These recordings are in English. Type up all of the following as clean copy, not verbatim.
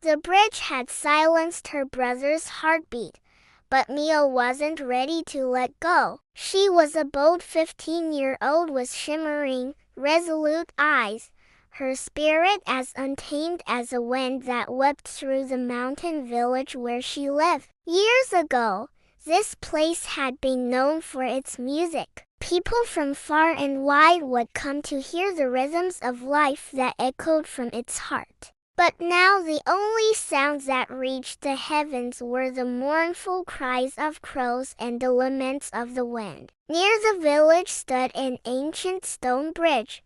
The bridge had silenced her brother's heartbeat, but Mio wasn't ready to let go. She was a bold 15-year-old with shimmering, resolute eyes, her spirit as untamed as a wind that wept through the mountain village where she lived. Years ago, this place had been known for its music. People from far and wide would come to hear the rhythms of life that echoed from its heart. But now the only sounds that reached the heavens were the mournful cries of crows and the laments of the wind. Near the village stood an ancient stone bridge,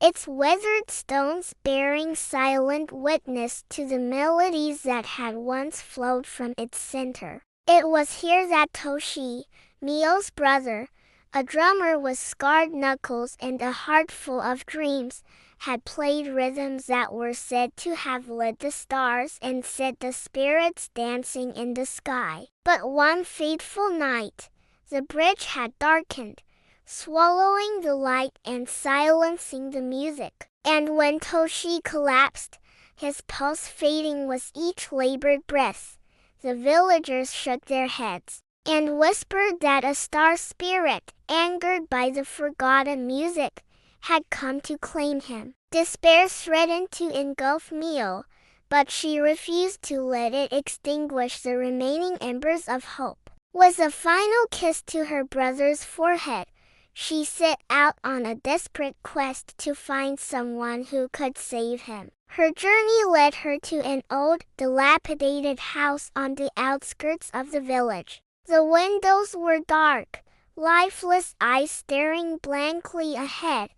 its weathered stones bearing silent witness to the melodies that had once flowed from its center. It was here that Toshi, Mio's brother, a drummer with scarred knuckles and a heart full of dreams, had played rhythms that were said to have lit the stars and set the spirits dancing in the sky. But one fateful night, the bridge had darkened, swallowing the light and silencing the music. And when Toshi collapsed, his pulse fading with each labored breath, the villagers shook their heads and whispered that a star spirit, angered by the forgotten music, had come to claim him. Despair threatened to engulf Mio, but she refused to let it extinguish the remaining embers of hope. With a final kiss to her brother's forehead, she set out on a desperate quest to find someone who could save him. Her journey led her to an old, dilapidated house on the outskirts of the village. The windows were dark, lifeless eyes staring blankly ahead,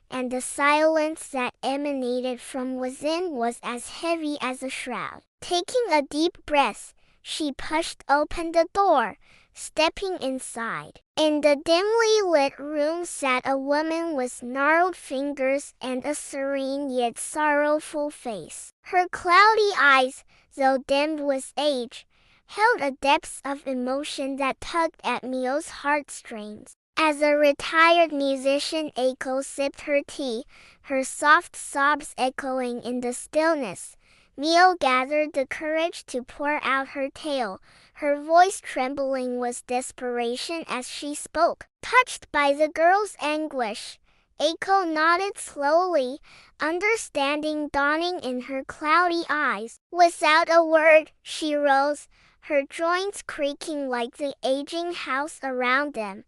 and the silence that emanated from within was as heavy as a shroud. Taking a deep breath, she pushed open the door, stepping inside. In the dimly lit room sat a woman with gnarled fingers and a serene yet sorrowful face. Her cloudy eyes, though dimmed with age, held a depth of emotion that tugged at Mio's heartstrings. As a retired musician, Eiko sipped her tea, her soft sobs echoing in the stillness. Mio gathered the courage to pour out her tale, her voice trembling with desperation as she spoke. Touched by the girl's anguish, Eiko nodded slowly, understanding dawning in her cloudy eyes. Without a word, she rose, her joints creaking like the aging house around them,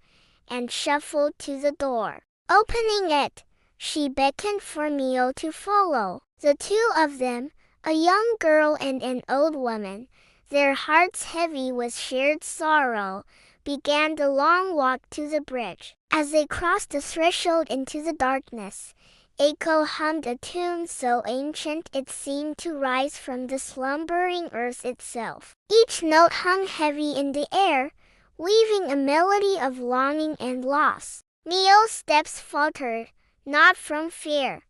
and shuffled to the door. Opening it, she beckoned for Mio to follow. The two of them, a young girl and an old woman, their hearts heavy with shared sorrow, began the long walk to the bridge. As they crossed the threshold into the darkness, Eiko hummed a tune so ancient it seemed to rise from the slumbering earth itself. Each note hung heavy in the air, weaving a melody of longing and loss. Mio's steps faltered, not from fear,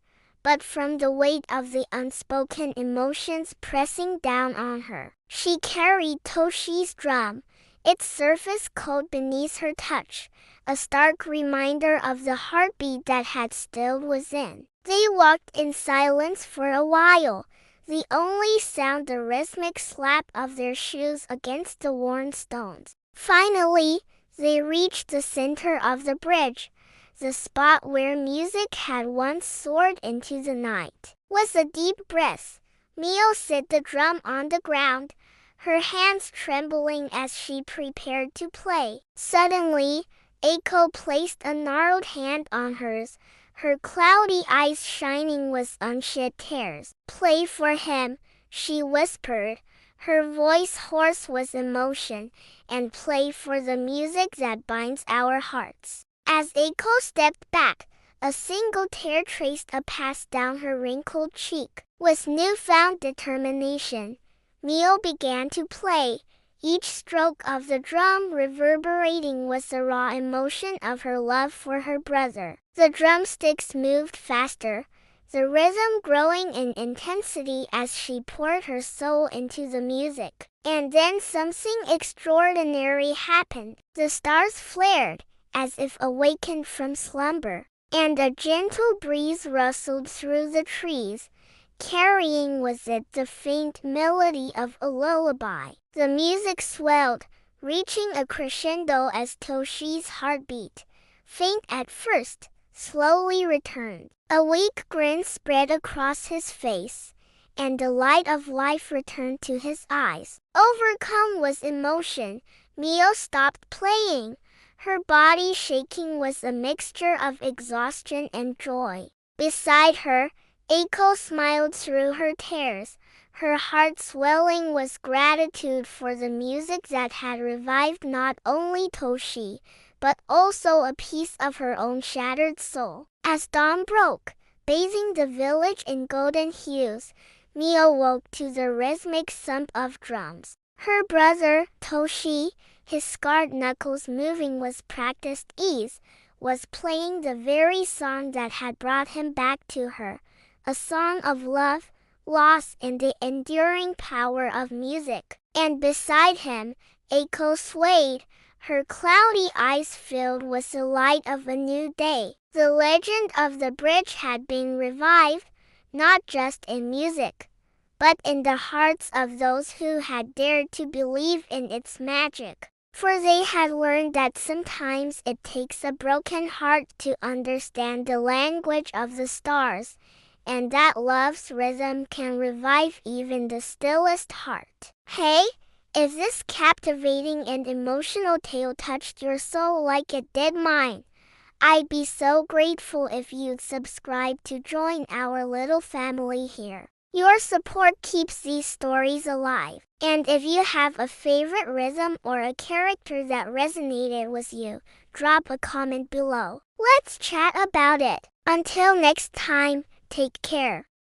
but from the weight of the unspoken emotions pressing down on her. She carried Toshi's drum, its surface cold beneath her touch, a stark reminder of the heartbeat that had stilled within. They walked in silence for a while, the only sound the rhythmic slap of their shoes against the worn stones. Finally, they reached the center of the bridge, the spot where music had once soared into the night. With a deep breath, Mio set the drum on the ground, her hands trembling as she prepared to play. Suddenly, Eiko placed a gnarled hand on hers, her cloudy eyes shining with unshed tears. "Play for him," she whispered, her voice hoarse with emotion, "and play for the music that binds our hearts." As Eiko stepped back, a single tear traced a path down her wrinkled cheek. With newfound determination, Mio began to play, each stroke of the drum reverberating with the raw emotion of her love for her brother. The drumsticks moved faster, the rhythm growing in intensity as she poured her soul into the music. And then something extraordinary happened. The stars flared, as if awakened from slumber, and a gentle breeze rustled through the trees, carrying with it the faint melody of a lullaby. The music swelled, reaching a crescendo as Toshi's heartbeat, faint at first, slowly returned. A weak grin spread across his face, and the light of life returned to his eyes. Overcome with emotion, Mio stopped playing. Her body shaking with a mixture of exhaustion and joy. Beside her, Eiko smiled through her tears, her heart swelling with gratitude for the music that had revived not only Toshi, but also a piece of her own shattered soul. As dawn broke, bathing the village in golden hues, Mio woke to the rhythmic thump of drums. Her brother, Toshi, his scarred knuckles moving with practiced ease, was playing the very song that had brought him back to her, a song of love, loss, and the enduring power of music. And beside him, Eiko swayed, her cloudy eyes filled with the light of a new day. The legend of the bridge had been revived, not just in music, but in the hearts of those who had dared to believe in its magic. For they had learned that sometimes it takes a broken heart to understand the language of the stars, and that love's rhythm can revive even the stillest heart. Hey, if this captivating and emotional tale touched your soul like it did mine, I'd be so grateful if you'd subscribe to join our little family here. Your support keeps these stories alive. And if you have a favorite rhythm or a character that resonated with you, drop a comment below. Let's chat about it. Until next time, take care.